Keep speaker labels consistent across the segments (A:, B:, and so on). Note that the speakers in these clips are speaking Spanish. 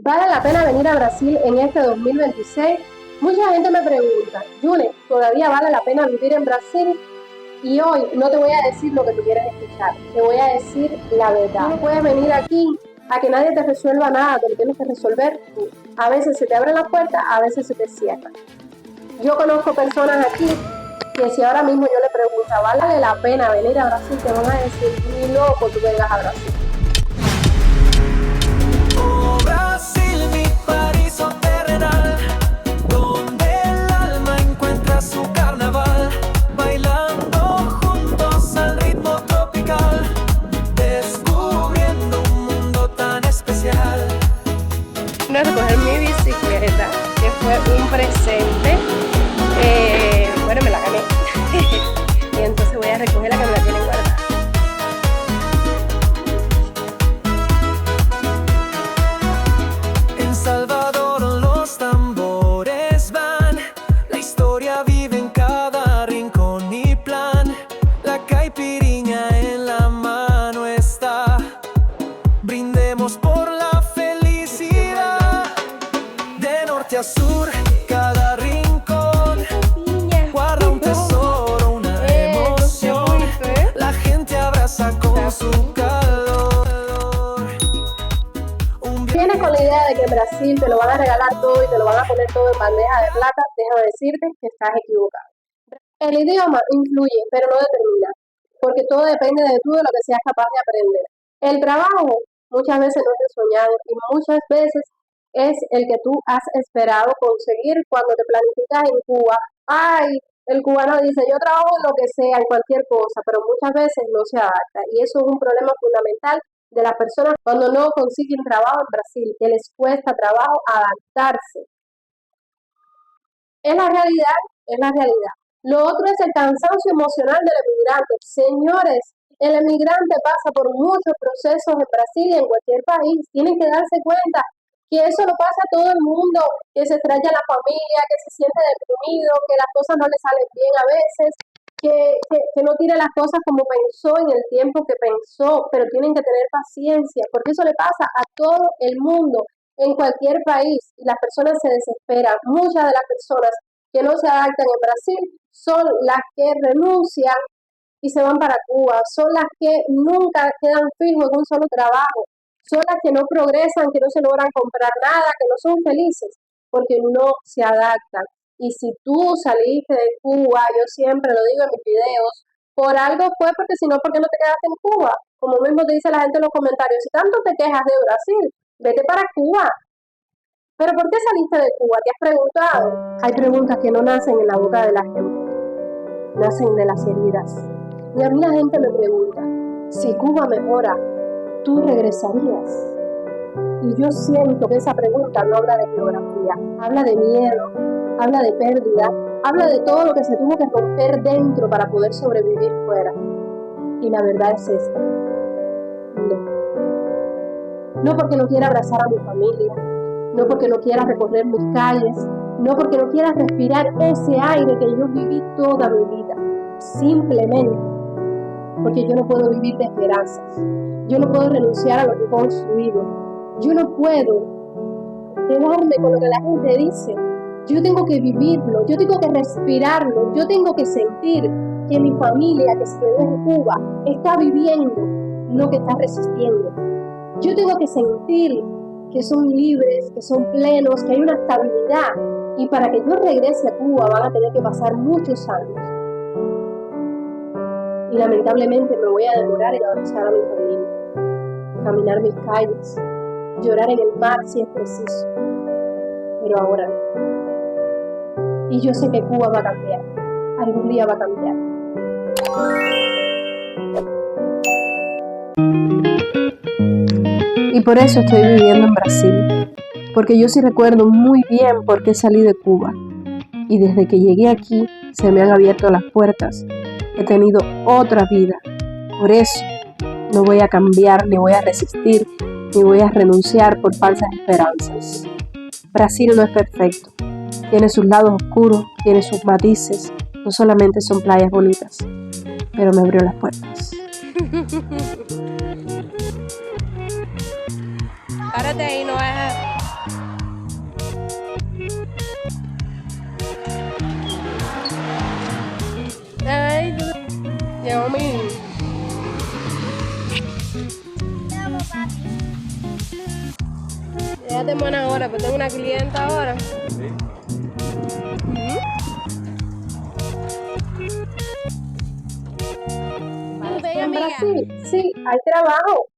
A: ¿Vale la pena venir a Brasil en este 2026? Mucha gente me pregunta, Yune, ¿todavía vale la pena vivir en Brasil? Y hoy no te voy a decir lo que tú quieres escuchar, te voy a decir la verdad. Tú no puedes venir aquí a que nadie te resuelva nada, te lo tienes que resolver tú. A veces se te abren las puertas, a veces se te cierran. Yo conozco personas aquí que si ahora mismo yo le pregunto, ¿vale la pena venir a Brasil? Te van a decir, ni loco tú vengas a Brasil.
B: Oh, Brasil, mi paraíso terrenal, donde el alma encuentra su carnaval, bailando juntos al ritmo tropical, descubriendo un mundo tan especial.
A: No recoger mi bicicleta, que fue un presente. Bueno, me la gané. Y entonces voy a recogerla que me la tienen guardada.
B: En Salvador los tambores van, la historia vive en cada rincón y plan. La caipiriña en la mano está, brindemos por la felicidad. De norte a sur, cada rincón guarda un tesoro, una emoción. La gente abraza con su calor.
A: Tienes con la idea de que en Brasil te lo van a regalar todo y te lo van a poner todo en bandeja de plata, déjame decirte que estás equivocado. El idioma influye, pero no determina, porque todo depende de tú, de lo que seas capaz de aprender. El trabajo muchas veces no es el soñado y muchas veces es el que tú has esperado conseguir cuando te planificas en Cuba. Ay, el cubano dice, yo trabajo en lo que sea, en cualquier cosa, pero muchas veces no se adapta y eso es un problema fundamental de las personas cuando no consiguen trabajo en Brasil, que les cuesta trabajo adaptarse. Es la realidad, es la realidad. Lo otro es el cansancio emocional del emigrante. Señores, el emigrante pasa por muchos procesos en Brasil y en cualquier país. Tienen que darse cuenta que eso lo pasa a todo el mundo, que se extraña a la familia, que se siente deprimido, que las cosas no le salen bien a veces, que no tira las cosas como pensó en el tiempo que pensó, pero tienen que tener paciencia, porque eso le pasa a todo el mundo, en cualquier país, y las personas se desesperan. Muchas de las personas que no se adaptan en Brasil son las que renuncian y se van para Cuba, son las que nunca quedan fijos en un solo trabajo, son las que no progresan, que no se logran comprar nada, que no son felices, porque no se adaptan. Y si tú saliste de Cuba, yo siempre lo digo en mis videos, por algo fue, porque si no, ¿por qué no te quedaste en Cuba? Como mismo te dice la gente en los comentarios, si tanto te quejas de Brasil, vete para Cuba. ¿Pero por qué saliste de Cuba? ¿Te has preguntado? Hay preguntas que no nacen en la boca de la gente, nacen de las heridas. Y a mí la gente me pregunta, si Cuba mejora, ¿tú regresarías? Y yo siento que esa pregunta no habla de geografía, habla de miedo, habla de pérdida, habla de todo lo que se tuvo que romper dentro para poder sobrevivir fuera. Y la verdad es esta. No porque no quiera abrazar a mi familia, no porque no quiera recorrer mis calles, no porque no quiera respirar ese aire que yo viví toda mi vida. Simplemente porque yo no puedo vivir de esperanzas. Yo no puedo renunciar a lo que he construido. Yo no puedo quedarme con lo que la gente dice. Yo tengo que vivirlo, yo tengo que respirarlo, yo tengo que sentir que mi familia que se quedó en Cuba está viviendo, no que está resistiendo. Yo tengo que sentir que son libres, que son plenos, que hay una estabilidad. Y para que yo regrese a Cuba van a tener que pasar muchos años. Y lamentablemente me voy a demorar en abrazar a mi familia, caminar mis calles, llorar en el mar si es preciso. Pero ahora no. Y yo sé que Cuba va a cambiar, algún día va a cambiar. Y por eso estoy viviendo en Brasil, porque yo sí recuerdo muy bien por qué salí de Cuba. Y desde que llegué aquí se me han abierto las puertas. He tenido otra vida. Por eso no voy a cambiar, ni voy a resistir, ni voy a renunciar por falsas esperanzas. Brasil no es perfecto. Tiene sus lados oscuros, tiene sus matices. No solamente son playas bonitas, pero me abrió las puertas.
C: Párate ahí, no es...
A: Quédate en buena hora, pues tengo una clienta ahora. En Brasil, sí, hay trabajo.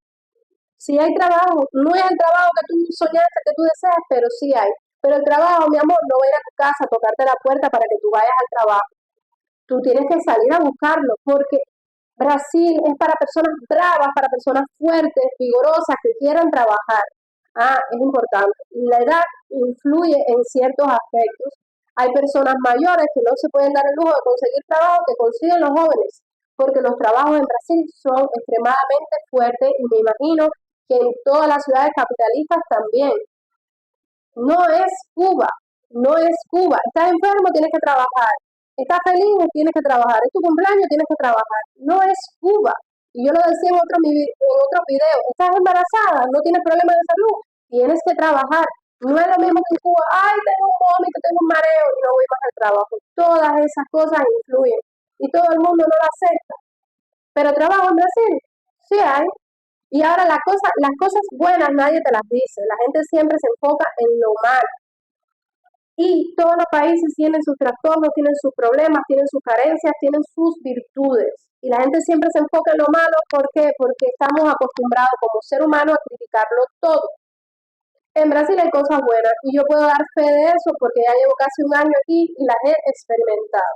A: Sí hay trabajo. No es el trabajo que tú soñaste, que tú deseas, pero sí hay. Pero el trabajo, mi amor, no va a ir a tu casa a tocarte la puerta para que tú vayas al trabajo. Tú tienes que salir a buscarlo, porque Brasil es para personas bravas, para personas fuertes, vigorosas, que quieran trabajar. Ah, es importante. La edad influye en ciertos aspectos. Hay personas mayores que no se pueden dar el lujo de conseguir trabajo que consiguen los jóvenes, porque los trabajos en Brasil son extremadamente fuertes y me imagino que en todas las ciudades capitalistas también. No es Cuba, no es Cuba. Estás enfermo, tienes que trabajar. Estás feliz, tienes que trabajar. Es tu cumpleaños, tienes que trabajar. No es Cuba. Y yo lo decía en otro video. Estás embarazada, no tienes problemas de salud, tienes que trabajar. No es lo mismo que en Cuba. Ay, tengo un vómito, tengo un mareo y no voy más al trabajo. Todas esas cosas influyen y todo el mundo no lo acepta. Pero trabajo en Brasil, sí hay. Y ahora las cosas buenas nadie te las dice. La gente siempre se enfoca en lo malo. Y todos los países tienen sus trastornos, tienen sus problemas, tienen sus carencias, tienen sus virtudes. Y la gente siempre se enfoca en lo malo. ¿Por qué? Porque estamos acostumbrados como ser humano a criticarlo todo. En Brasil hay cosas buenas y yo puedo dar fe de eso porque ya llevo casi un año aquí y las he experimentado.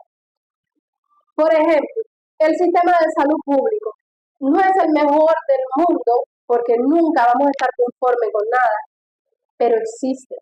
A: Por ejemplo, el sistema de salud público no es el mejor del mundo porque nunca vamos a estar conformes con nada, pero existe,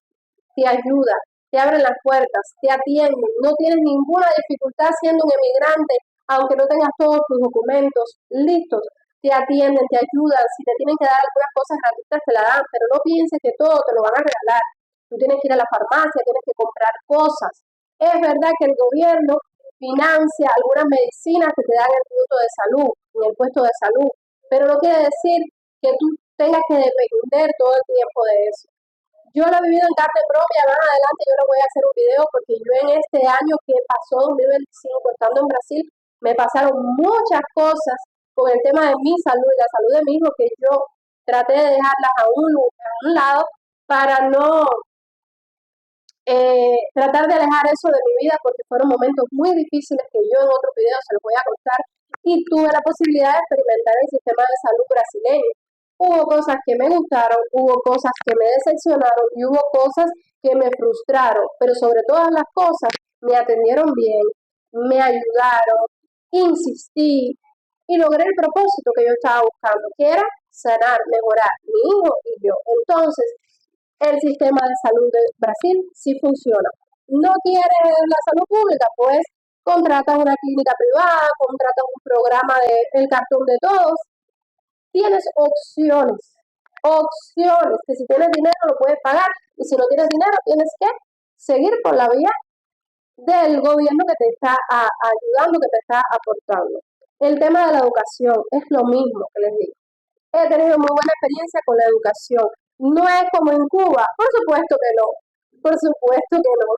A: te ayuda, te abren las puertas, te atienden, no tienes ninguna dificultad siendo un emigrante, aunque no tengas todos tus documentos listos, te atienden, te ayudan, si te tienen que dar algunas cosas gratuitas te la dan, pero no pienses que todo te lo van a regalar, tú tienes que ir a la farmacia, tienes que comprar cosas. Es verdad que el gobierno financia algunas medicinas que te dan el punto de salud, en el puesto de salud, pero no quiere decir que tú tengas que depender todo el tiempo de eso. Yo lo he vivido en carne propia, más adelante yo les voy a hacer un video porque yo en este año que pasó 2025 estando en Brasil, me pasaron muchas cosas con el tema de mi salud y la salud de mi hijo que yo traté de dejarlas a un lado para no tratar de alejar eso de mi vida porque fueron momentos muy difíciles que yo en otros videos se los voy a contar y tuve la posibilidad de experimentar el sistema de salud brasileño. Hubo cosas que me gustaron, hubo cosas que me decepcionaron y hubo cosas que me frustraron, pero sobre todas las cosas me atendieron bien, me ayudaron, insistí y logré el propósito que yo estaba buscando, que era sanar, mejorar mi hijo y yo. Entonces, el sistema de salud de Brasil sí funciona. ¿No quieres la salud pública? Pues contratas una clínica privada, contratas un programa de El Cartón de Todos. Tienes opciones, que si tienes dinero lo puedes pagar y si no tienes dinero tienes que seguir por la vía del gobierno que te está ayudando, que te está aportando. El tema de la educación es lo mismo que les digo. He tenido muy buena experiencia con la educación. No es como en Cuba, por supuesto que no, por supuesto que no.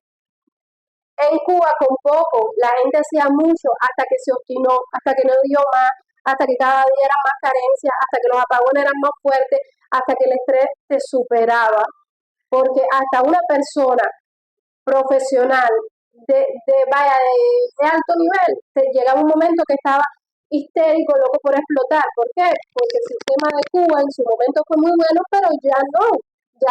A: En Cuba con poco, la gente hacía mucho hasta que se obstinó, hasta que no dio más, hasta que cada día era más carencia, hasta que los apagones eran más fuertes, hasta que el estrés te superaba, porque hasta una persona profesional de alto nivel, te llegaba un momento que estaba histérico, loco por explotar. ¿Por qué? Porque el sistema de Cuba en su momento fue muy bueno, pero ya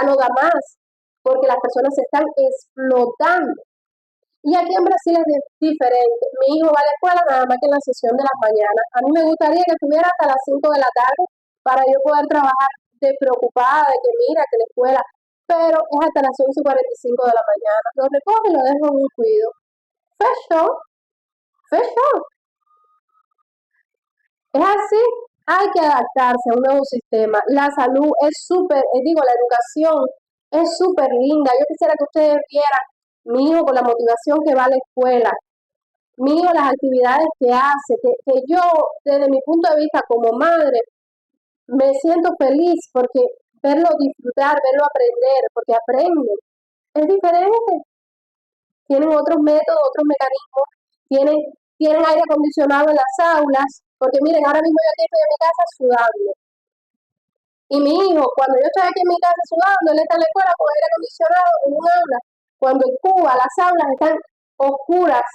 A: no da más, porque las personas se están explotando. Y aquí en Brasil es diferente. Mi hijo va a la escuela nada más que en la sesión de las mañanas. A mí me gustaría que estuviera hasta las 5 de la tarde para yo poder trabajar despreocupada de que mira, que la escuela, pero es hasta las 11:45 de la mañana. Lo recojo y lo dejo en un cuido. Fechó. Es así, hay que adaptarse a un nuevo sistema. La salud es la educación es súper linda. Yo quisiera que ustedes vieran mi hijo con la motivación que va a la escuela, mi hijo las actividades que hace, que yo desde mi punto de vista como madre me siento feliz porque verlo disfrutar, verlo aprender, porque aprende. Es diferente. Tienen otros métodos, otros mecanismos, tienen aire acondicionado en las aulas, porque miren, ahora mismo yo aquí estoy en mi casa sudando. Y mi hijo, cuando yo estoy aquí en mi casa sudando, él está en la escuela con aire acondicionado en un aula. Cuando en Cuba las aulas están oscuras,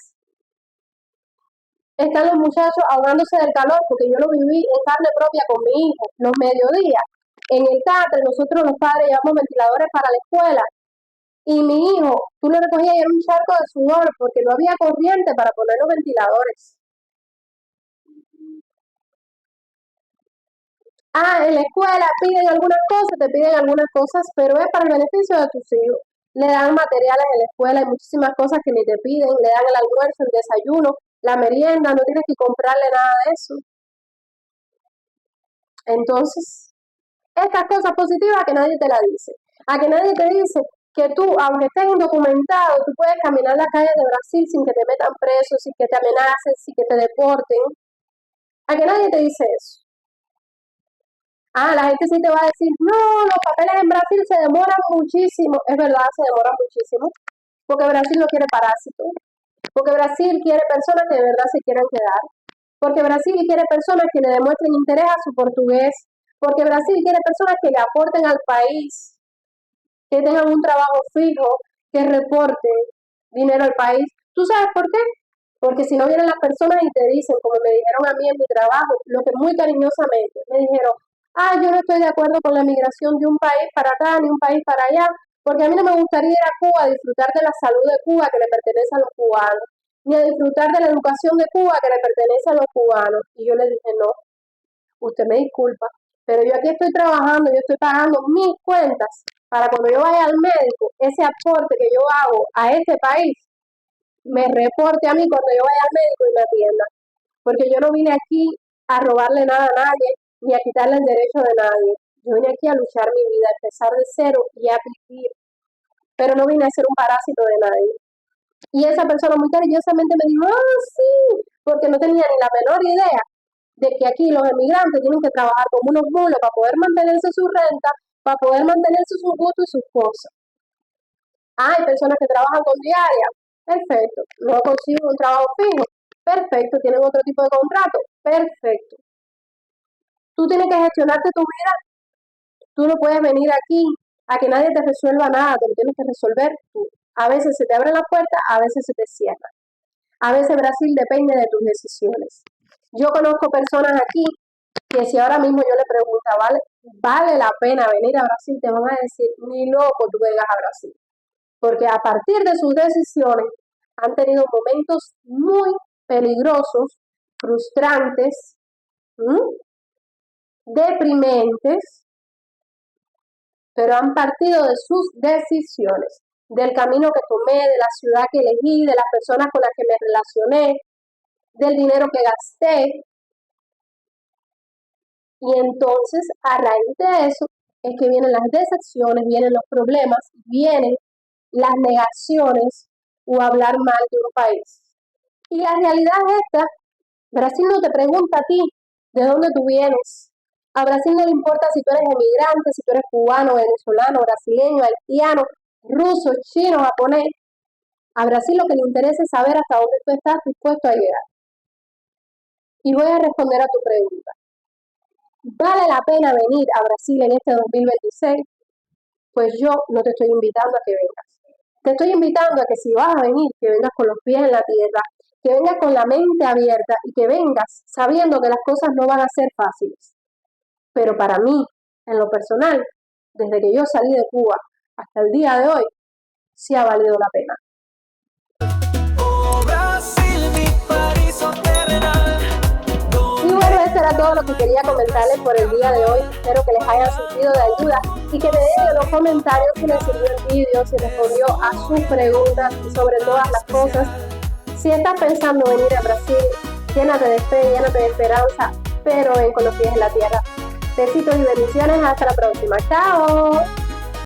A: están los muchachos ahogándose del calor, porque yo lo viví en carne propia con mi hijo. Los mediodías, en el catre, nosotros los padres llevamos ventiladores para la escuela. Y mi hijo, tú lo recogías y era un charco de sudor, porque no había corriente para poner los ventiladores. En la escuela piden algunas cosas, te piden algunas cosas, pero es para el beneficio de tus hijos. Le dan materiales en la escuela, hay muchísimas cosas que ni te piden, le dan el almuerzo, el desayuno, la merienda, no tienes que comprarle nada de eso. Entonces, estas cosas positivas que nadie te la dice. A que nadie te dice que tú, aunque estés indocumentado, tú puedes caminar las calles de Brasil sin que te metan preso, sin que te amenacen, sin que te deporten. A que nadie te dice eso. La gente sí te va a decir, no, los papeles en Brasil se demoran muchísimo. Es verdad, se demoran muchísimo, porque Brasil no quiere parásitos, porque Brasil quiere personas que de verdad se quieran quedar, porque Brasil quiere personas que le demuestren interés a su portugués, porque Brasil quiere personas que le aporten al país, que tengan un trabajo fijo, que reporten dinero al país. ¿Tú sabes por qué? Porque si no vienen las personas y te dicen, como me dijeron a mí en mi trabajo, lo que muy cariñosamente me dijeron, yo no estoy de acuerdo con la migración de un país para acá ni un país para allá, porque a mí no me gustaría ir a Cuba a disfrutar de la salud de Cuba que le pertenece a los cubanos, ni a disfrutar de la educación de Cuba que le pertenece a los cubanos. Y yo le dije, no, usted me disculpa, pero yo aquí estoy trabajando, yo estoy pagando mis cuentas para cuando yo vaya al médico, ese aporte que yo hago a este país, me reporte a mí cuando yo vaya al médico y me atienda. Porque yo no vine aquí a robarle nada a nadie, ni a quitarle el derecho de nadie. Yo vine aquí a luchar mi vida, a empezar de cero y a vivir. Pero no vine a ser un parásito de nadie. Y esa persona muy cariñosamente me dijo, sí, porque no tenía ni la menor idea de que aquí los emigrantes tienen que trabajar como unos mulos para poder mantenerse su renta, para poder mantenerse sus gustos y sus cosas. Hay personas que trabajan con diaria, perfecto. No consiguen un trabajo fijo, perfecto. Tienen otro tipo de contrato, perfecto. Tú tienes que gestionarte tu vida. Tú no puedes venir aquí a que nadie te resuelva nada, te lo tienes que resolver tú. A veces se te abre la puerta, a veces se te cierra. A veces Brasil depende de tus decisiones. Yo conozco personas aquí que si ahora mismo yo le pregunto, ¿vale la pena venir a Brasil? Te van a decir, ni loco tú vengas a Brasil. Porque a partir de sus decisiones han tenido momentos muy peligrosos, frustrantes, deprimentes, pero han partido de sus decisiones, del camino que tomé, de la ciudad que elegí, de las personas con las que me relacioné, del dinero que gasté. Y entonces, a raíz de eso, es que vienen las decepciones, vienen los problemas, vienen las negaciones o hablar mal de un país. Y la realidad es esta: Brasil no te pregunta a ti de dónde tú vienes. A Brasil no le importa si tú eres emigrante, si tú eres cubano, venezolano, brasileño, haitiano, ruso, chino, japonés. A Brasil lo que le interesa es saber hasta dónde tú estás dispuesto a llegar. Y voy a responder a tu pregunta. ¿Vale la pena venir a Brasil en este 2026? Pues yo no te estoy invitando a que vengas. Te estoy invitando a que si vas a venir, que vengas con los pies en la tierra, que vengas con la mente abierta y que vengas sabiendo que las cosas no van a ser fáciles. Pero para mí, en lo personal, desde que yo salí de Cuba hasta el día de hoy, sí ha valido la pena. Y bueno, eso era todo lo que quería comentarles por el día de hoy. Espero que les haya servido de ayuda y que me den en los comentarios si les sirvió el vídeo, si respondió a sus preguntas y sobre todas las cosas. Si estás pensando venir a Brasil, llénate de fe, llénate de esperanza, pero ven con los pies en la tierra. Besitos y bendiciones, hasta la próxima. ¡Chao!